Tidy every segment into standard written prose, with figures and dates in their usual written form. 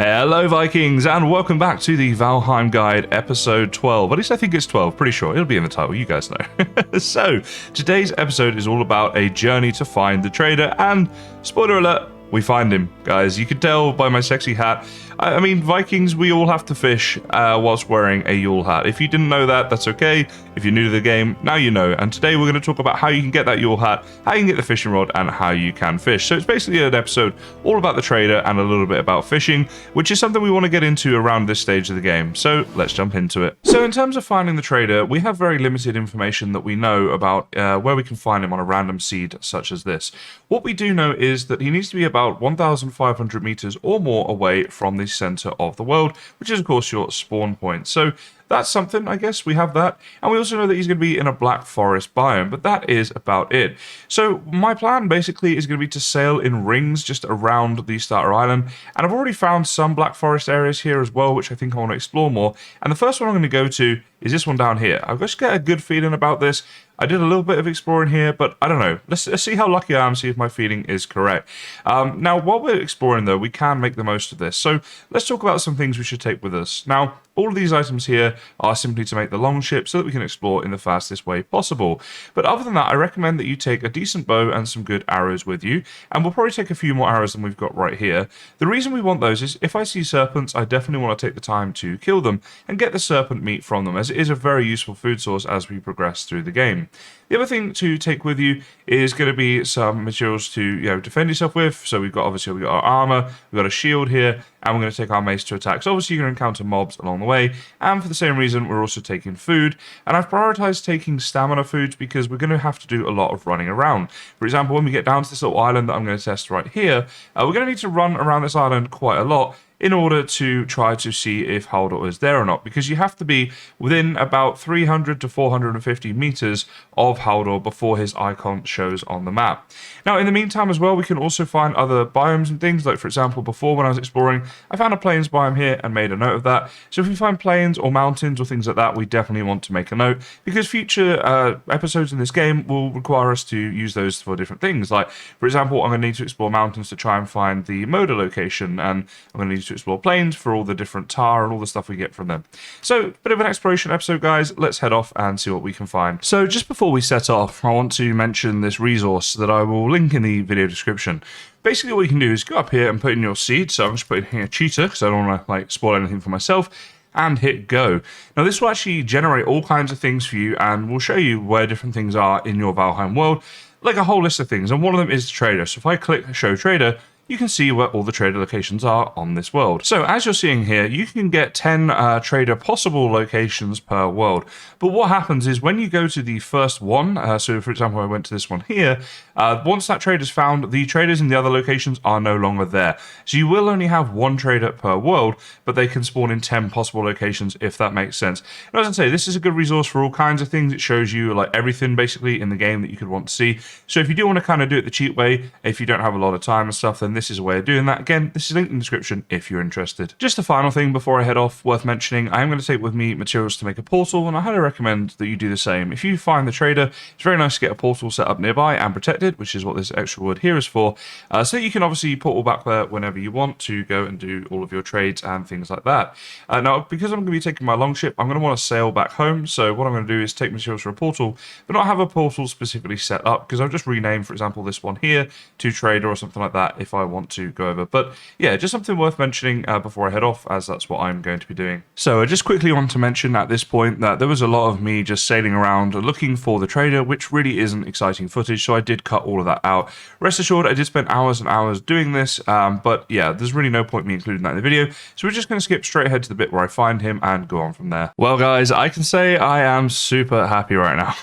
Hello Vikings, and welcome back to the Valheim Guide episode 12. At least I think it's 12, pretty sure. It'll be in the title, you guys know. So, today's episode is all about a journey to find the trader, and spoiler alert, we find him, guys. You can tell by my sexy hat. I mean, Vikings, we all have to fish whilst wearing a Yule hat. If you didn't know that, that's okay. If you're new to the game, now you know. And today we're going to talk about how you can get that Yule hat, how you can get the fishing rod, and how you can fish. So it's basically an episode all about the trader and a little bit about fishing, which is something we want to get into around this stage of the game. So let's jump into it. So in terms of finding the trader, we have very limited information that we know about where we can find him on a random seed such as this. What we do know is that he needs to be about 1,500 meters or more away from the center of the world, which is of course your spawn point. So that's something, I guess, we have that. And we also know that he's going to be in a black forest biome, but that is about it. So my plan basically is going to be to sail in rings just around the starter island. And I've already found some black forest areas here as well, which I think I want to explore more. And the first one I'm going to go to is this one down here. I've just got a good feeling about this. I did a little bit of exploring here, but I don't know. Let's see how lucky I am, see if my feeling is correct. Now, while we're exploring, though, we can make the most of this. So let's talk about some things we should take with us. Now, all of these items here are simply to make the long ship so that we can explore in the fastest way possible. But other than that, I recommend that you take a decent bow and some good arrows with you. And we'll probably take a few more arrows than we've got right here. The reason we want those is if I see serpents, I definitely want to take the time to kill them and get the serpent meat from them, as it is a very useful food source as we progress through the game. The other thing to take with you is going to be some materials to defend yourself with. So we've got our armor, we've got a shield here, and we're going to take our mace to attack. So obviously you're going to encounter mobs along the way, and for the same reason we're also taking food. And I've prioritized taking stamina foods because we're going to have to do a lot of running around. For example, when we get down to this little island that I'm going to test right here, we're going to need to run around this island quite a lot in order to try to see if Haldor is there or not, because you have to be within about 300 to 450 meters of Haldor before his icon shows on the map. Now, in the meantime as well, we can also find other biomes and things, like for example, before when I was exploring, I found a plains biome here and made a note of that. So if we find plains or mountains or things like that, we definitely want to make a note, because future episodes in this game will require us to use those for different things. Like, for example, I'm going to need to explore mountains to try and find the Moda location, and I'm going to need to explore plains for all the different tar and all the stuff we get from them. So, bit of an exploration episode, guys. Let's head off and see what we can find. So, just before we set off, I want to mention this resource that I will link in the video description. Basically, what you can do is go up here and put in your seed. So, I'm just putting here cheetah because I don't want to spoil anything for myself, and hit go. Now, this will actually generate all kinds of things for you, and will show you where different things are in your Valheim world, like a whole list of things. And one of them is the trader. So, if I click show trader, you can see where all the trader locations are on this world. So as you're seeing here, you can get 10 trader possible locations per world. But what happens is when you go to the first one, so for example, I went to this one here, once that trader's found, the traders in the other locations are no longer there. So you will only have one trader per world, but they can spawn in 10 possible locations, if that makes sense. And as I say, this is a good resource for all kinds of things. It shows you like everything basically in the game that you could want to see. So if you do want to kind of do it the cheap way, if you don't have a lot of time and stuff, then this is a way of doing that. Again, this is linked in the description if you're interested. Just a final thing before I head off worth mentioning, I am going to take with me materials to make a portal, and I highly recommend that you do the same. If you find the trader, it's very nice to get a portal set up nearby and protected, which is what this extra wood here is for, so you can obviously portal back there whenever you want to go and do all of your trades and things like that. Now, because I'm going to be taking my longship, I'm going to want to sail back home, so what I'm going to do is take materials for a portal, but not have a portal specifically set up, because I'll just rename, for example, this one here to trader or something like that if I want to go over. But yeah, just something worth mentioning before I head off, as that's what I'm going to be doing. So I just quickly want to mention at this point that there was a lot of me just sailing around looking for the trader, which really isn't exciting footage, so I did cut all of that out. Rest assured, I did spend hours and hours doing this, but yeah, there's really no point me including that in the video, so we're just going to skip straight ahead to the bit where I find him and go on from there. Well guys, I can say I am super happy right now.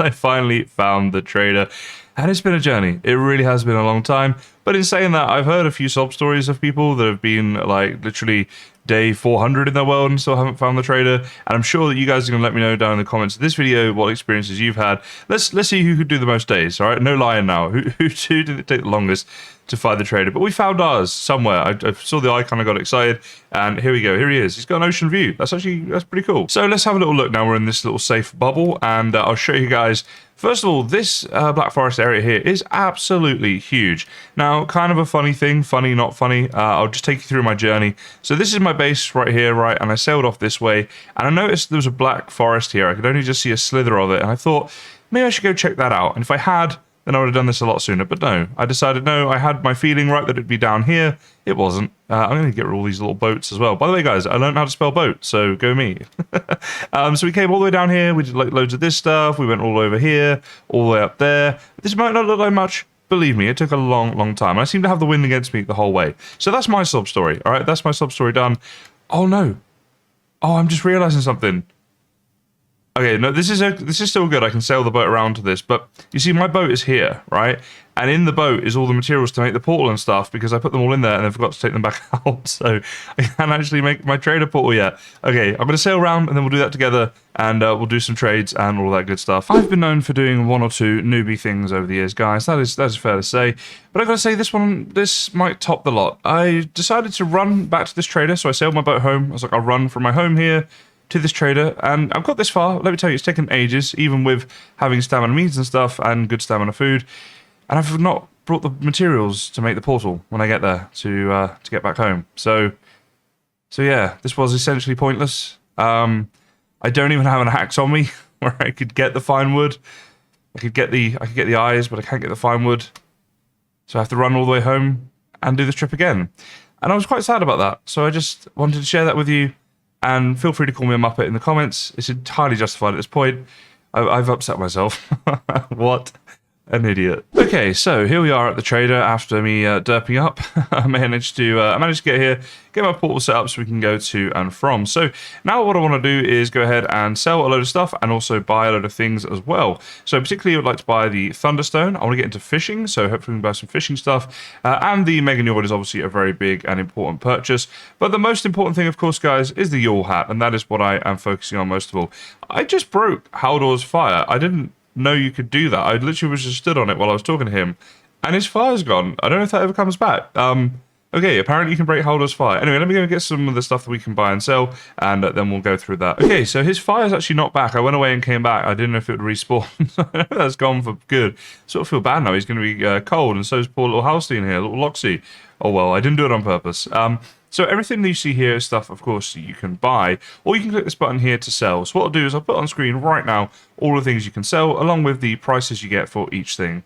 I finally found the trader. And it's been a journey. It really has been a long time. But in saying that, I've heard a few sob stories of people that have been like literally day 400 in their world and still haven't found the trader. And I'm sure that you guys are going to let me know down in the comments of this video what experiences you've had. Let's see who could do the most days, all right? No lying now. Who did it take the longest to find the trader? But we found ours somewhere. I saw the icon, I got excited, and here we go. Here he is. He's got an ocean view. That's pretty cool. So let's have a little look now. We're in this little safe bubble, and I'll show you guys First of all, this Black Forest area here is absolutely huge. Now, kind of a funny thing, funny, not funny, I'll just take you through my journey. So this is my base right here, right, and I sailed off this way, and I noticed there was a Black Forest here. I could only just see a slither of it, and I thought, maybe I should go check that out. And if I had, then I would have done this a lot sooner. But no, I decided no, I had my feeling right that it'd be down here. It wasn't. I'm going to get rid of all these little boats as well. By the way, guys, I learned how to spell boat, so go me. So we came all the way down here. We did like loads of this stuff. We went all over here, all the way up there. This might not look like much. Believe me, it took a long time. And I seem to have the wind against me the whole way. So that's my sub story. All right, that's my sub story done. Oh no. Oh, I'm just realizing something. Okay, no, this is still good. I can sail the boat around to this, but you see, my boat is here, right? And in the boat is all the materials to make the portal and stuff, because I put them all in there and then forgot to take them back out. So I can't actually make my trader portal yet. Okay, I'm going to sail around and then we'll do that together, and we'll do some trades and all that good stuff. I've been known for doing one or two newbie things over the years, guys. That is fair to say. But I've got to say, this might top the lot. I decided to run back to this trader, so I sailed my boat home. I was like, I'll run from my home here to this trader, and I've got this far. Let me tell you, it's taken ages, even with having stamina meats and stuff and good stamina food, and I've not brought the materials to make the portal when I get there to get back home. So yeah, this was essentially pointless. I don't even have an axe on me where I could get the fine wood. I could get the eyes, but I can't get the fine wood, so I have to run all the way home and do this trip again. And I was quite sad about that, so I just wanted to share that with you. And feel free to call me a muppet in the comments. It's entirely justified at this point. I've upset myself. What an idiot. Okay, so here we are at the trader after me derping up. I managed to get here, get my portal set up so we can go to and from. So now what I want to do is go ahead and sell a load of stuff and also buy a load of things as well. So particularly I would like to buy the Thunderstone. I want to get into fishing, so hopefully we can buy some fishing stuff. And the Mega Njord is obviously a very big and important purchase. But the most important thing, of course, guys, is the Yule hat, and that is what I am focusing on most of all. I just broke Haldor's fire. I didn't know you could do that. I literally was just stood on it while I was talking to him, and his fire's gone. I don't know if that ever comes back. Okay, apparently you can break Haldor's fire. Anyway, let me go and get some of the stuff that we can buy and sell, and then we'll go through that. Okay, so his fire's actually not back. I went away and came back. I didn't know if it would respawn. I know that's gone for good. Sort of feel bad now. He's going to be cold, and so is poor little Halstein here, little Loxy. Oh well, I didn't do it on purpose. So everything that you see here is stuff, of course, you can buy, or you can click this button here to sell. So what I'll do is I'll put on screen right now all the things you can sell, along with the prices you get for each thing.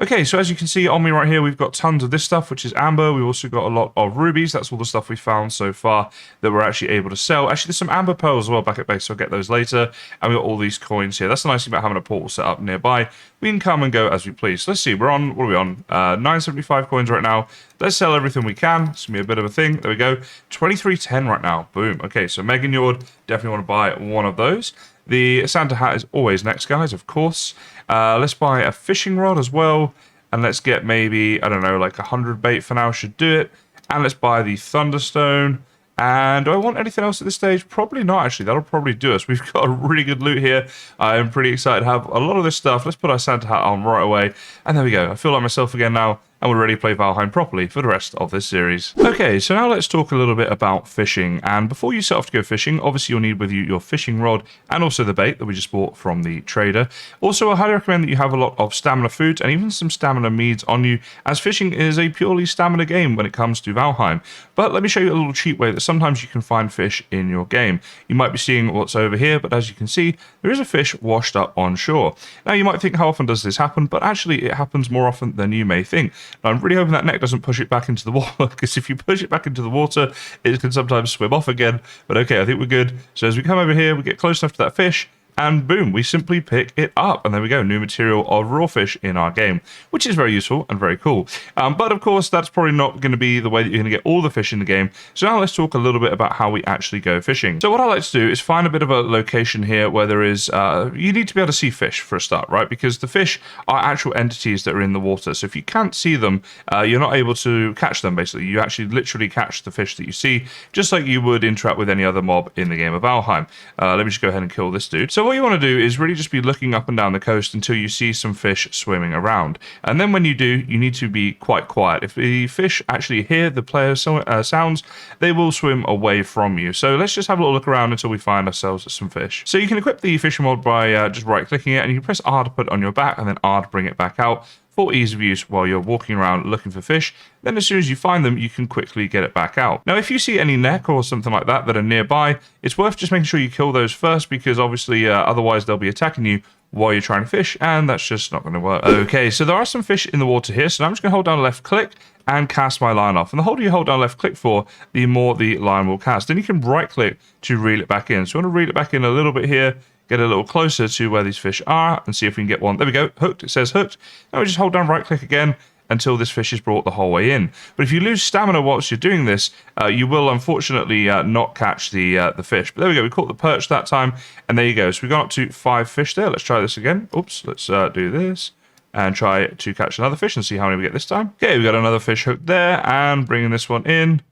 Okay, so as you can see on me right here, we've got tons of this stuff, which is amber. We've also got a lot of rubies. That's all the stuff we found so far that we're actually able to sell. Actually, there's some amber pearls as well back at base, so I'll get those later. And we've got all these coins here. That's the nice thing about having a portal set up nearby. We can come and go as we please. So let's see, we're on, what are we on? 975 coins right now. Let's sell everything we can. It's going to be a bit of a thing. There we go. 2310 right now. Boom. Okay, so Mega Njord, definitely want to buy one of those. The Santa hat is always next, guys, of course. Let's buy a fishing rod as well. And let's get maybe, I don't know, like 100 bait for now should do it. And let's buy the Thunderstone. And do I want anything else at this stage? Probably not, actually. That'll probably do us. We've got a really good loot here. I'm pretty excited to have a lot of this stuff. Let's put our Santa hat on right away. And there we go. I feel like myself again now. And we're ready to play Valheim properly for the rest of this series. Okay, so now let's talk a little bit about fishing. And before you set off to go fishing, obviously you'll need with you your fishing rod and also the bait that we just bought from the trader. Also, I highly recommend that you have a lot of stamina foods and even some stamina meads on you, as fishing is a purely stamina game when it comes to Valheim. But let me show you a little cheat way that sometimes you can find fish in your game. You might be seeing what's over here, but as you can see, there is a fish washed up on shore. Now, you might think, how often does this happen? But actually, it happens more often than you may think. Now, I'm really hoping that neck doesn't push it back into the water, because if you push it back into the water, it can sometimes swim off again. But okay, I think we're good. So as we come over here, we get close enough to that fish, and boom, we simply pick it up. And there we go, new material of raw fish in our game, which is very useful and very cool. But of course, that's probably not going to be the way that you're going to get all the fish in the game. So now let's talk a little bit about how we actually go fishing. So what I like to do is find a bit of a location here where there is, you need to be able to see fish for a start, right? Because the fish are actual entities that are in the water. So if you can't see them, you're not able to catch them, basically. You actually literally catch the fish that you see, just like you would interact with any other mob in the game of Valheim. Let me just go ahead and kill this dude. So what what you want to do is really just be looking up and down the coast until you see some fish swimming around. And then when you do, you need to be quite quiet. If the fish actually hear the player's sounds, they will swim away from you. So let's just have a little look around until we find ourselves some fish. So you can equip the fishing mod by just right-clicking it, and you can press R to put it on your back and then R to bring it back out for ease of use while you're walking around looking for fish. Then as soon as you find them, you can quickly get it back out. Now, if you see any neck or something like that that are nearby, it's worth just making sure you kill those first, because obviously otherwise they'll be attacking you while you're trying to fish, and that's just not going to work. Okay, so there are some fish in the water here, so I'm just going to hold down left click and cast my line off. And the harder you hold down left click for, the more the line will cast. Then you can right click to reel it back in. So I want to reel it back in a little bit here, get a little closer to where these fish are, and see if we can get one. There we go, hooked. It says hooked. Now we just hold down right click again until this fish is brought the whole way in. But if you lose stamina whilst you're doing this, you will unfortunately not catch the fish. But there we go, we caught the perch that time, and there you go. So we got up to 5 fish there. Let's try this again. Oops, let's do this and try to catch another fish and see how many we get this time. Okay, we got another fish hooked there, and bringing this one in.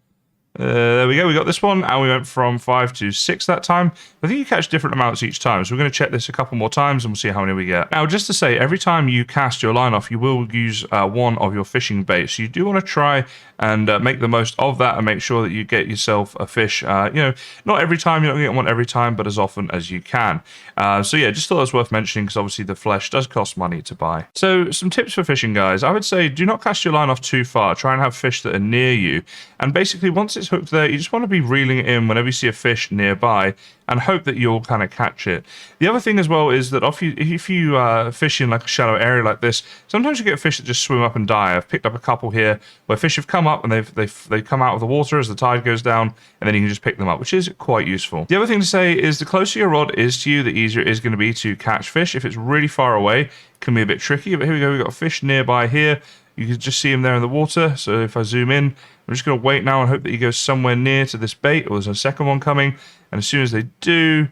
There we go, we got this one, and we went from 5 to 6 that time. I think you catch different amounts each time, so we're going to check this a couple more times and we'll see how many we get. Now, just to say, every time you cast your line off, you will use one of your fishing baits. So you do want to try and make the most of that and make sure that you get yourself a fish. Not every time, you're not going to get one every time, but as often as you can. So yeah, just thought it was worth mentioning, because obviously the flesh does cost money to buy. So some tips for fishing, guys. I would say do not cast your line off too far. Try and have fish that are near you. And basically, once it's hooked there, you just want to be reeling it in whenever you see a fish nearby, and hope that you'll kind of catch it. The other thing as well is that if you fish in like a shallow area like this, sometimes you get fish that just swim up and die. I've picked up a couple here where fish have come up and they come out of the water as the tide goes down, and then you can just pick them up, which is quite useful. The other thing to say is the closer your rod is to you, the easier it is going to be to catch fish. If it's really far away, it can be a bit tricky, but here we go, we've got a fish nearby here. You can just see him there in the water. So if I zoom in, I'm just going to wait now and hope that he goes somewhere near to this bait, or there's a second one coming. And as soon as they do,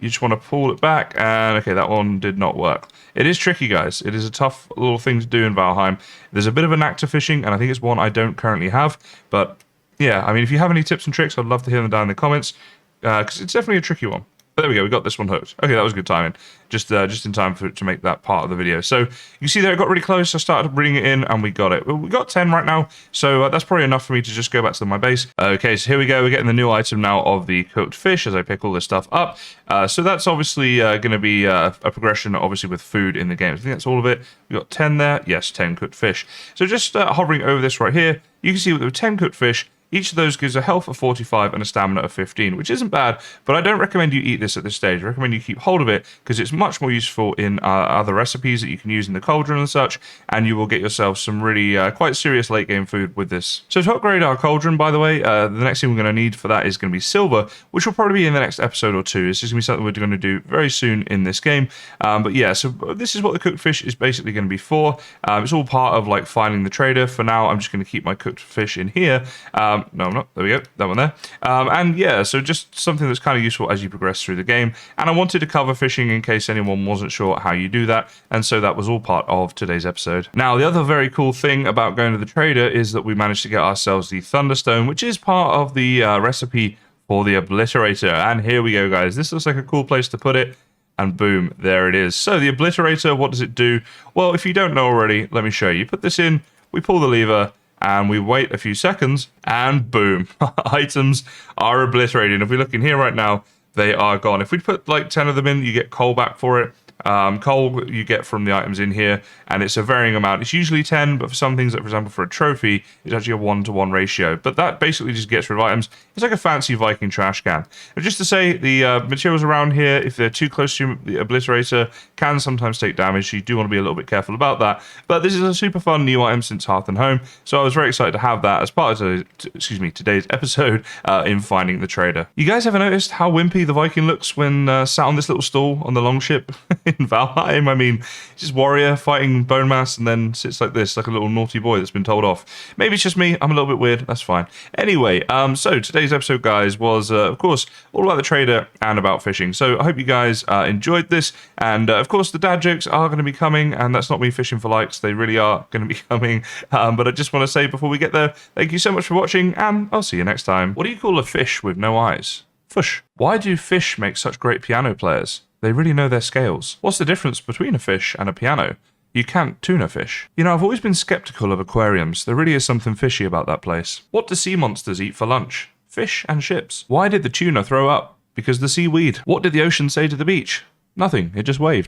you just want to pull it back. And okay, that one did not work. It is tricky, guys. It is a tough little thing to do in Valheim. There's a bit of a knack to fishing, and I think it's one I don't currently have. But yeah, I mean, if you have any tips and tricks, I'd love to hear them down in the comments, because it's definitely a tricky one. But there we go, we got this one hooked. Okay, that was good timing. Just in time to make that part of the video. So you see there, it got really close. I started bringing it in, and we got it. Well, we got 10 right now, so that's probably enough for me to just go back to my base. Okay, so here we go. We're getting the new item now of the cooked fish as I pick all this stuff up. So that's obviously going to be a progression, obviously, with food in the game. I think that's all of it. We got 10 there. Yes, 10 cooked fish. So just hovering over this right here, you can see with 10 cooked fish, each of those gives a health of 45 and a stamina of 15, which isn't bad, but I don't recommend you eat this at this stage. I recommend you keep hold of it, because it's much more useful in other recipes that you can use in the cauldron and such, and you will get yourself some really quite serious late game food with this. So to upgrade our cauldron, by the way, the next thing we're going to need for that is going to be silver, which will probably be in the next episode or two. This is going to be something we're going to do very soon in this game. But yeah, so this is what the cooked fish is basically going to be for. It's all part of like finding the trader. For now, I'm just going to keep my cooked fish in here. No, I'm not. There we go. That one there. And yeah, so just something that's kind of useful as you progress through the game. And I wanted to cover fishing in case anyone wasn't sure how you do that. And so that was all part of today's episode. Now, the other very cool thing about going to the trader is that we managed to get ourselves the Thunderstone, which is part of the recipe for the Obliterator. And here we go, guys. This looks like a cool place to put it. And boom, there it is. So the Obliterator, what does it do? Well, if you don't know already, let me show you. Put this in, we pull the lever, and we wait a few seconds, and boom, items are obliterated. And if we look in here right now, they are gone. If we put like 10 of them in, you get coal back for it. Coal you get from the items in here, and it's a varying amount. It's usually 10, but for some things, like for example for a trophy, it's actually a 1-to-1 ratio. But that basically just gets rid of items. It's like a fancy Viking trash can. And just to say, the materials around here, if they're too close to the Obliterator, can sometimes take damage, so you do want to be a little bit careful about that. But this is a super fun new item since Hearth and Home, so I was very excited to have that as part of today's episode in finding the trader. You guys ever noticed how wimpy the Viking looks when sat on this little stool on the longship? In Valheim, I mean, just warrior fighting bone mass and then sits like this, like a little naughty boy that's been told off. Maybe it's just me, I'm a little bit weird, that's fine. Anyway, so today's episode, guys, was, of course, all about the trader and about fishing. So I hope you guys enjoyed this, and of course, the dad jokes are going to be coming, and that's not me fishing for likes, they really are going to be coming. But I just want to say before we get there, thank you so much for watching, and I'll see you next time. What do you call a fish with no eyes? Fish. Why do fish make such great piano players? They really know their scales. What's the difference between a fish and a piano? You can't tune a fish. You know, I've always been skeptical of aquariums. There really is something fishy about that place. What do sea monsters eat for lunch? Fish and ships. Why did the tuna throw up? Because the seaweed. What did the ocean say to the beach? Nothing, it just waved.